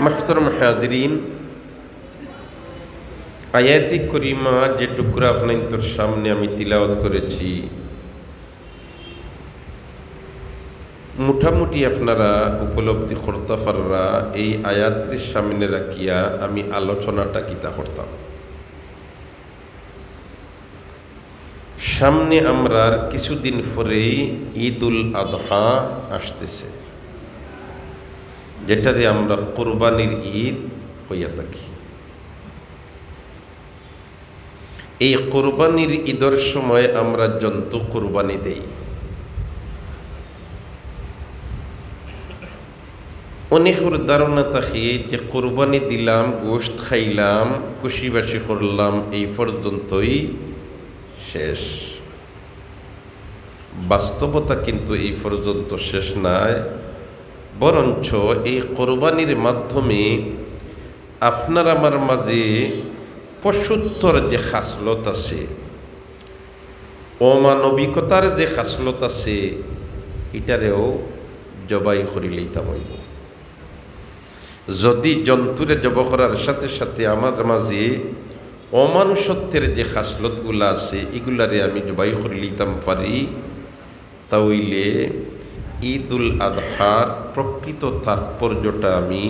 محترم হাজিরিন, আয়াতে করিমা যে টুকরা আপনাদের সামনে আমি তিলাওয়াত করেছি, মোটামুটি আপনারা উপলব্ধি করতে পাররা এই আয়াতের সামনে রাখিয়া আমি আলোচনাটা কিতা করতাম। সামনে আমরা কিছুদিন পরেই ঈদুল আযহা আসতেছে, যেটারে আমরা কুরবানির ঈদ হইয়া থাকি। এই কুরবানির ঈদের সময় আমরা জন্তু কুরবানি দেই। অনেকের ধারণা থাকে যে কুরবানি দিলাম, গোশত খাইলাম, খুশিবাসি করলাম, এই পর্যন্তই শেষ। বাস্তবতা কিন্তু এই পর্যন্ত শেষ নয়, বরঞ্চ এই কোরবানির মাধ্যমে আপনার আমার মাঝে পশুত্বর যে খাসলত আছে, অমানবিকতার যে খাসলত আছে, এটারেও জবাই করি লইতাম হইব। যদি জন্তুরে জব করার সাথে সাথে আমার মাঝে অমানুষত্বের যে খাসলতগুলো আছে, এগুলারে আমি জবাই করি লইতাম পারি, তাহলে ঈদুল আযহার প্রকৃত তাৎপর্যটা আমি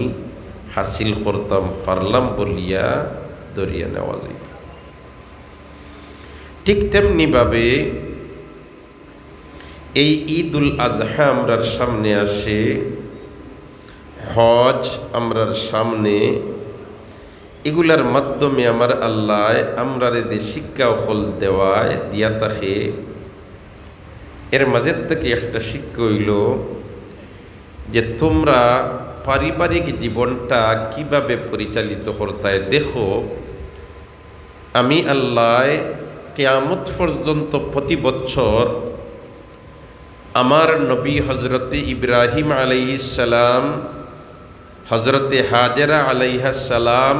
হাসিল করতাম পারলাম বলিয়া ধরিয়া নেওয়া যায়। ঠিক তেমনিভাবে এই ঈদুল আযহা আমরার সামনে আসে, হজ আমরার সামনে, এগুলার মাধ্যমে আমার আল্লাহ আমরারে যে শিক্ষা ফল দেওয়ায় দিয়া থাকে, এর মাঝের থেকে একটা শিক্ষা হইল যে তোমরা পারিবারিক জীবনটা কিভাবে পরিচালিত করতায় দেখো। আমি আল্লাহ কিয়ামত পর্যন্ত প্রতি বছর আমার নবী হজরতে ইব্রাহিম আলাইহিস সালাম, হজরতে হাজেরা আলাইহিস সালাম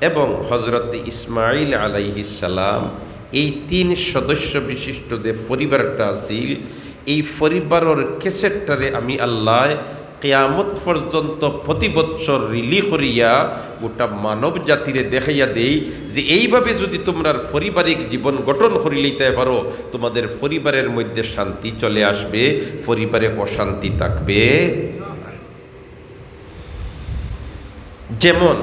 এবং হজরতে ইসমাইল আলাইহিস সালাম, এই তিন সদস্য বিশিষ্ট যে পরিবারটা আছিল, এই পরিবারের কেসেটটারে আমি আল্লাহ কিয়ামত পর্যন্ত প্রতি বছর রিলি করিয়া গোটা মানব জাতিরে দেখাইয়া দেই যে এইভাবে যদি তোমরা পারিবারিক জীবন গঠন করি লইতে পারো, তোমাদের পরিবারের মধ্যে শান্তি চলে আসবে, পরিবারে অশান্তি থাকবে। যেমন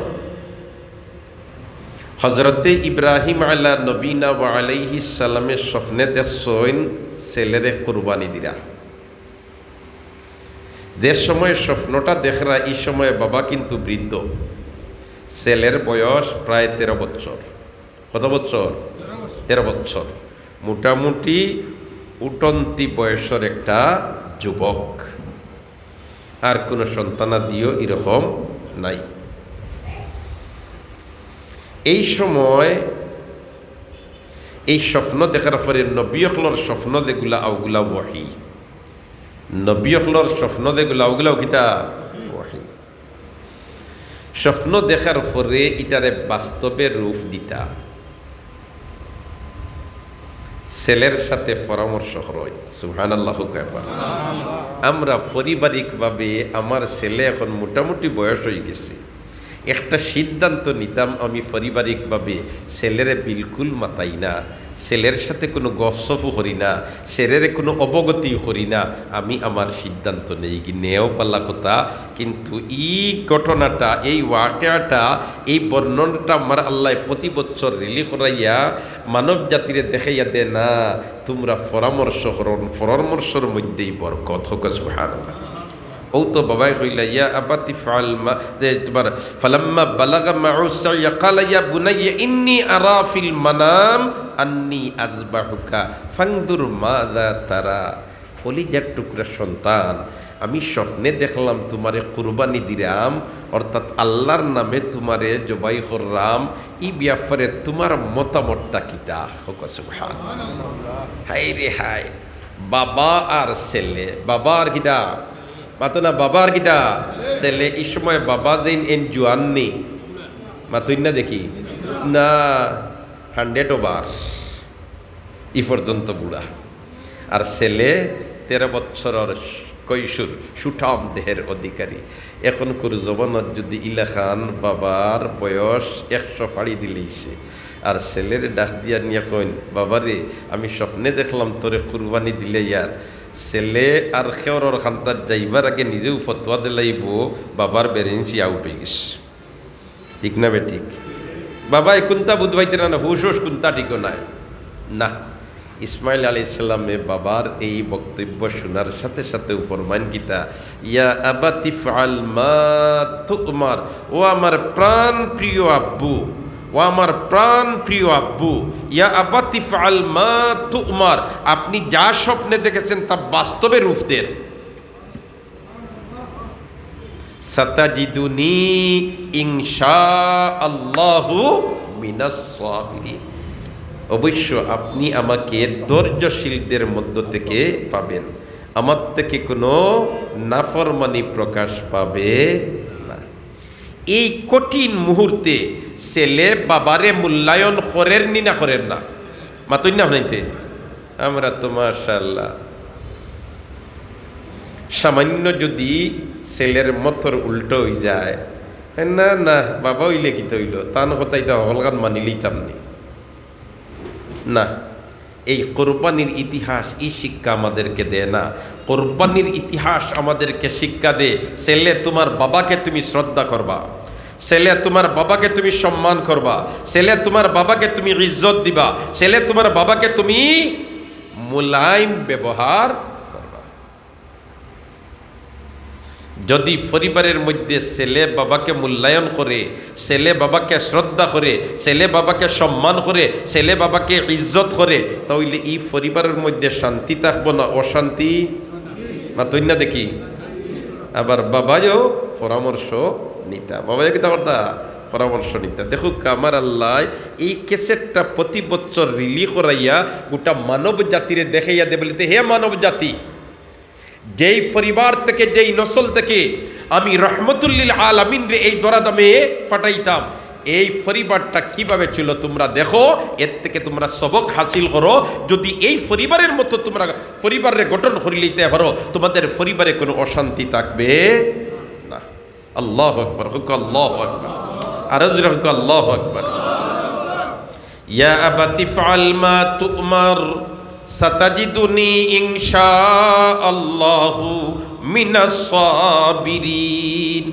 হজরতে ইব্রাহিম আলা নবীনা ওয়া আলাইহিস সালামের স্বপ্নে দেখছেন ছেলেরে কুরবানি দিরা। যে সময় স্বপ্নটা দেখরা, এই সময় বাবা কিন্তু বৃদ্ধ, ছেলের বয়স প্রায় 13 বছর। কত বছর? 13 বছর। মোটামুটি উঠন্তি বয়সের একটা যুবক, আর কোনো সন্তানাদিও এরকম নাই। এই সময় এই স্বপ্ন দেখার পরে নবীর স্বপ্ন যেগুলা ওগুলা ওয়াহি, নবীর স্বপ্ন যেগুলা ওগুলাও কিতা ওয়াহি। স্বপ্ন দেখার পরে এটারে বাস্তবে রূপ দিতা, ছেলের সাথে পরামর্শ হয়। সুবহানাল্লাহু কয়বার আমরা পারিবারিকভাবে আমার ছেলে এখন মোটামুটি বয়স হয়ে গেছে, একটা সিদ্ধান্ত নিতাম আমি পারিবারিকভাবে ছেলেরে বিলকুল মাতাই না, ছেলের সাথে কোনো গপসপও করি না, ছেলের কোনো অবগতি করি না, আমি আমার সিদ্ধান্ত নেই কি নেও পাল্লা কথা। কিন্তু এই ঘটনাটা, এই ওয়াকিয়াটা, এই বর্ণনাটা আমার আল্লাহ প্রতি বছর রিলি করাইয়া মানব জাতিরে দেখাইয়া দে না, তোমরা পরামর্শ করো, পরামর্শের মধ্যেই বরকত হোক। সুবহানাল্লাহ। ও তো বাবাই কইলা ইয়া আবাতি ফাল মা, যে তোমার ফালাম্মা বালাগা মাউ সাইয়া ক্বালা ইয়া বুনাইয়া ইন্নী আরা ফিল মানাম আন্নী আযবাহুকা ফানদুর মাযা তারা। কলিজার টুকরা সন্তান, আমি স্বপ্নে দেখলাম তোমারে কুরবানি দিলাম, অর্থাৎ আল্লাহর নামে তোমারে জবাই করলাম, এই ব্যাপারে তোমার মতামতটা কিতা? সুবহানাল্লাহ। হাই রে হাই, বাবা আর ছেলে, বাবা আর কিতা মাতো না, বাবার কিতা ছেলে। এই সময় বাবা যেন এন জুয়ান নেই, মাতুই না দেখি না, 100 ওভার ই পর্যন্ত বুড়া, আর ছেলে 13 বছরের কৈশোর সুঠাম দেহের অধিকারী। এখনকার জমানার যদি ইলাখান বাবার বয়স 100 ফাড়ি দিলেইছে, আর ছেলের ডাক দিয়া নিয়ে কইন, বাবারে আমি স্বপ্নে দেখলাম তোরে কুরবানি দিলে ইয়ার। ছেলে আর খেওরর খান্তার যাইবার আগে নিজেও ফতোয়া দিলাইব বাবার বেরেন্সি আউট হয়ে গেছে। ঠিক না বে ঠিক? বাবা কোনটা বুধবাইতে না হুশ হুশ কোনটা ঠিক নাই না। ইসমাইল আলাইহিস সালামে বাবার এই বক্তব্য শোনার সাথে সাথে ফরমান কিতা, ইয়া আবাতি ফাআল মা তুমার, ও আমার প্রাণ প্রিয় আব্বু, ও আমার প্রাণ প্রিয় আব্বু, ইয়া আবাতি ফাআল মা তুমার, আপনি যা স্বপ্নে দেখেছেন তা বাস্তবে রূপ দেন। সাতাজিদুনি ইনশাআল্লাহু মিনাস সাবিরিন, অবশ্য আপনি আমাকে ধৈর্যশীলদের মধ্য থেকে পাবেন, আমার থেকে কোনো নাফরমানি প্রকাশ পাবে না। এই কঠিন মুহূর্তে ছেলে বাবারে মূল্যায়ন করেন নি না করেন না? মাতুই না আপনাইতে আমরা তো মাশাআল্লাহ সামান্য যদি ছেলের মতর উল্টো হয়ে যায়, না না বাবা হইলে কি তৈল তান কথাই তো হলগান মানিলেই তামনি না। এই কোরবানির ইতিহাস এই শিক্ষা আমাদেরকে দেয় না। কোরবানির ইতিহাস আমাদেরকে শিক্ষা দে, ছেলে তোমার বাবাকে তুমি শ্রদ্ধা করবা, ছেলে তোমার বাবাকে তুমি সম্মান করবা, ছেলে তোমার বাবাকে তুমি ইজ্জত দিবা, ছেলে তোমার বাবাকে তুমি মুলায়ম ব্যবহার করবা। যদি পরিবারের মধ্যে ছেলে বাবাকে মূল্যায়ন করে, ছেলে বাবাকে শ্রদ্ধা করে, ছেলে বাবাকে সম্মান করে, ছেলে বাবাকে ইজ্জত করে, তাহলে এই পরিবারের মধ্যে শান্তি থাকবো না অশান্তি? না তুই না দেখি আবার বাবাও পরামর্শ নিতা, বাবাও কি তা পরামর্শ নিতা। দেখো আমার আল্লাহ এই ক্যাসেটটা প্রতি বছর রিলিজ করাইয়া গোটা মানব জাতিরে দেখাইয়া দে, বলিতে হে মানব জাতি, যেই পরিবার থেকে যেই নসল থেকে আমি রহমতুল্লিল আলামিন রে এই দরাদামে ফাটাইতাম, এই পরিবারটা কিভাবে ছিল তোমরা দেখো, এর থেকে তোমরা সবক হাসিল করো। যদি এই পরিবারের মতো তোমরা পরিবারের গঠন করে লইতে পারো, তোমাদের পরিবারে কোনো অশান্তি থাকবে না। আল্লাহু আকবার, হুক আল্লাহু আকবার, আর জোরে হুক আল্লাহু আকবার। ইয়া আবাতি ফাআল মা তুমার সাতাজিদুনি ইনশাআল্লাহু মিনাস সাবিরিন।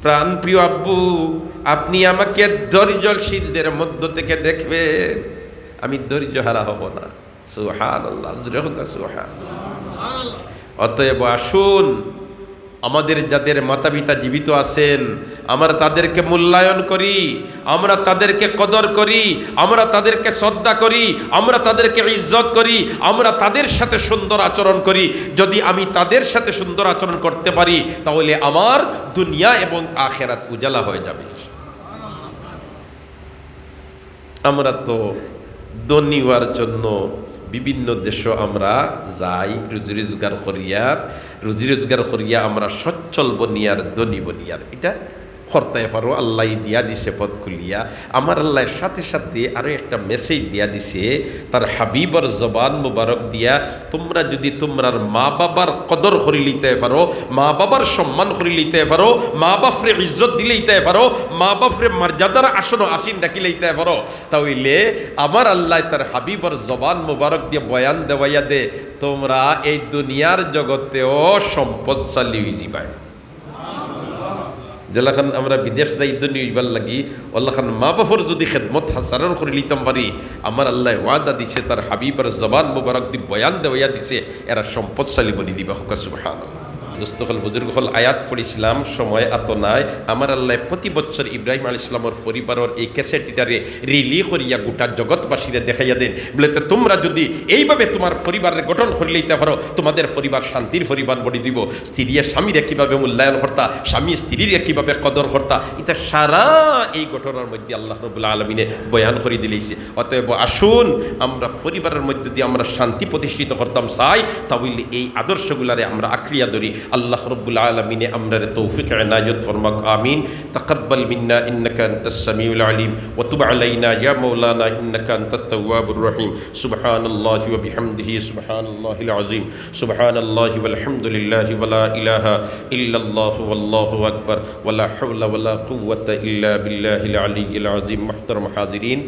প্রাণ প্রিয় আব্বু, আপনি আমাকে ধৈর্যশীলদের মধ্য থেকে দেখবেন, আমি ধৈর্য হারা হব না। সুবহানাল্লাহ, সুবহানাল্লাহ। অতএব আসুন, আমাদের যাদের মাতা পিতা জীবিত আছেন আমরা তাদেরকে মূল্যায়ন করি, আমরা তাদেরকে কদর করি, আমরা তাদেরকে শ্রদ্ধা করি, আমরা তাদেরকে ইজ্জত করি, আমরা তাদের সাথে সুন্দর আচরণ করি। যদি আমি তাদের সাথে সুন্দর আচরণ করতে পারি তাহলে আমার দুনিয়া এবং আখিরাত উজালা হয়ে যাবে। আমরা তো ধনী হওয়ার জন্য বিভিন্ন দেশে আমরা যাই, রুজি রোজগার করিয়া আমরা সচ্ছল বনিয়ার ধনী বনিয়ার এটা করতে পারো। আল্লাহ দিয়া দিছে পথ খুলিয়া। আমার আল্লাহর সাথে সাথে আরো একটা মেসেজ দিয়া দিছে তার হাবিবর জবান মুবারক দিয়া, তোমরা যদি তোমরার মা বাবার কদর করে লইতে পারো, মা বাবার সম্মান করে লইতে পারো, মা বাপরে ইজ্জত দিলেইতে পারো, মা বাপরে মর্যাদার আসন আসীন ডাকি লইতে পারো, তাহলে আমার আল্লাহ তার হাবিবর জবান মুবারক দিয়ে বয়ান দেওয়াইয়া দে, তোমরা এই দুনিয়ার জগতেও সম্পদশালী হয়ে যাবে। যেলাখান আমরা বিদেশ যাই দুনিয়া হইবার লাগি, আল্লাহান মা বাপর যদি খেদমত হাসান করে লিতাম পারি, আমার আল্লাহ ওয়াদা দিছে তার হাবিবার জবান মুবারক দি বয়ান দেওয়া দিছে, এরা সম্পদশালী বনি দিবা। সুবহানাল্লাহ। দোস্তকল বুজুর্গ হল আয়াত পড়িছিলাম, সময় এত নাই। আমার আল্লাহ প্রতি বছর ইব্রাহিম আলাইহিস সালামের পরিবারের এই ক্যাসেটটারে রিলি করিয়া গোটা জগৎবাসীরে দেখাইয়া দেন, বলে তো তোমরা যদি এইভাবে তোমার পরিবারের গঠন করে লইতে পারো, তোমাদের পরিবার শান্তির পরিবার বলে দিব। স্ত্রীর স্বামীরা কীভাবে মূল্যায়ন করতা, স্বামী স্ত্রীর কীভাবে কদর করতা, এটা সারা এই ঘটনার মধ্যে আল্লাহ রাব্বুল আলামিনে বয়ান করে দিলেইছে। অতএব আসুন, আমরা পরিবারের মধ্যে দিয়ে আমরা শান্তি প্রতিষ্ঠিত করতাম চাই, তাহলে এই আদর্শগুলারে আমরা আঁকড়িয়া ধরি। আল্লাহ রব্বুল আলামিনে আমরারে তৌফিক ইনায়াত ফরমাক আমিন। তাকাব্বাল মিন্না ইন্নাকা আনতাস সামিউল আলিম ওয়া তুব আলাইনা ইয়া মাওলানা ইন্নাকা আনতাত তাওয়াবুর রহিম। সুবহানাল্লাহি ওয়া বিহামদিহি সুবহানাল্লাহিল আযীম সুবহানাল্লাহি ওয়াল হামদুলিল্লাহি ওয়া লা ইলাহা ইল্লাল্লাহু ওয়াল্লাহু আকবার ওয়া লা হাওলা ওয়া লা কুওয়াতা ইল্লা বিল্লাহিল আলিয়্যিল আযীম। মুহতারাম হাজিরিন,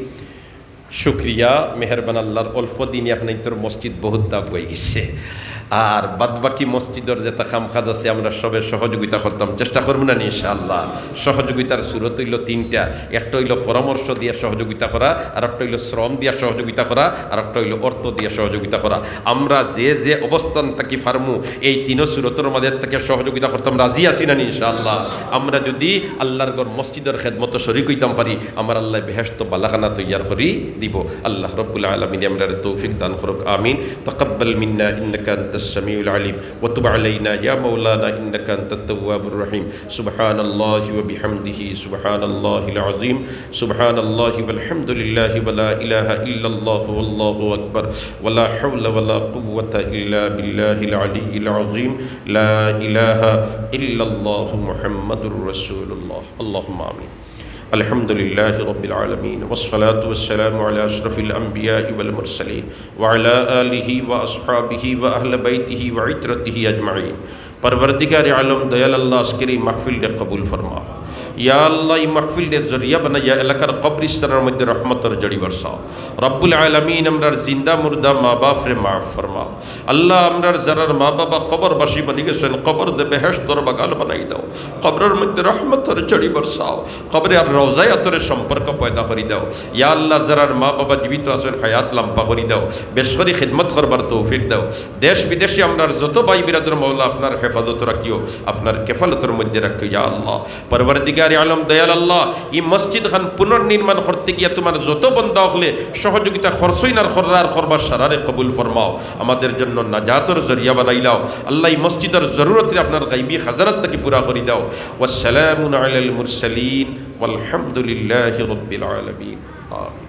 শুক্রিয়া মেহরবান আল্লাহর অল্প দিনে আপনার মসজিদ বহুত দাগ হয়ে গেছে। আর বাদবাকি মসজিদের যেটা খামখাজ আছে আমরা সবের সহযোগিতা করতাম, চেষ্টা করবো না ইনশাআল্লাহ। সহযোগিতার সুরত হইল তিনটা, একটা হইল পরামর্শ দিয়ে সহযোগিতা করা, আর একটা হইল শ্রম দিয়া সহযোগিতা করা, আর একটা হইল অর্থ দিয়ে সহযোগিতা করা। আমরা যে যে অবস্থান থাকি ফার্মু এই তিনও সুরতের মাঝে থেকে সহযোগিতা করতাম, রাজি আছি না ইনশাআল্লাহ। আমরা যদি আল্লাহর ঘর মসজিদের খেদমত শরীক হইতাম পারি, আমার আল্লাহ বেহেশত বালাখানা তৈয়ার করি দিব। আল্লাহ রব্বুল আলামিন আমরা তৌফিক দান করুক আমিন। তাকাব্বাল মিন্না ইন্নাকা আনতাস সামিউল আলিম ওয়া তুব আলাইনা ইয়া মাওলানা ইন্নাকা আনতাত তাওয়াবুর রহিম। সুবহানাল্লাহি ওয়া বিহামদিহি সুবহানাল্লাহিল আযীম সুবহানাল্লাহি ওয়াল হামদুলিল্লাহি ওয়া লা ইলাহা ইল্লাল্লাহু ওয়াল্লাহু আকবার ওয়া লা হাওলা ওয়া লা কুওয়াতা ইল্লা বিল্লাহিল আলিয়্যিল আযীম। লা ইলাহা ইল্লাল্লাহু মুহাম্মাদুর রাসূলুল্লাহ। আল্লাহুম্মা আমিন। আলহামদুলিল্লাহ রব্বিল আলামিন ওয়াসসালাতু ওয়াসসালামু আলা আশরাফিল আমবিয়া ওয়াল মুরসালিন ওয়া আলা আলিহি ওয়া আসহাবিহি ওয়া আহলি বাইতিহি ওয়া ইতরাতিহি আজমাইন। পরবর্দিগারে আলম দয়াল আল্লাহ আজকের এই মাহফিলকে কবুল ফরমা। ইয়া আল্লাহ এই মাহফিলের জরিয়া বানাইয়া এলাকার কবরিস্তানের মধ্যে রহমতের জড়ি বর্ষাও। রব্বুল আলামিন আমরার জিন্দা মুর্দা মা বাপরে মাফ ফরমাও। আল্লাহ আমরার যারার মা বাবা কবরবাসী বানি গেছেন, কবর দে বেহেশতর বাগান বানাই দাও, কবরের মধ্যে রহমতের জড়ি বর্ষাও, কবরে আর রওজায় আতরের সম্পর্ক পয়দা করি দাও। ইয়া আল্লাহ যারার মা বাবা জীবিত আছেন হায়াত লম্বা করি দাও, বেশকরি খিদমত করবার তৌফিক দাও। দেশ বিদেশে আমরার যত ভাই বিরাদর মওলা আপনার হেফাজত রাখিও, আপনার কেফালতের মধ্যে রাখিও ইয়া আল্লাহ। পরবর্তীকার আলম দয়াল আল্লাহ এই মসজিদ খান পুনর্নির্মাণ করতে গিয়া তোমার যত বন্দা হলে সহযোগিতা খরচইনার খররার করবার সারারে কবুল ফরমাও, আমাদের জন্য নাজাতের জরিয়া বানাইলাও। আল্লাহ এই মসজিদের জরুরতে আপনার গাইবী হাজারাত থেকে পুরা করে দাও। ওয়াসসালামু আলাল মুরসালিন ওয়ালহামদুলিল্লাহি রাব্বিল আলামিন। আমিন।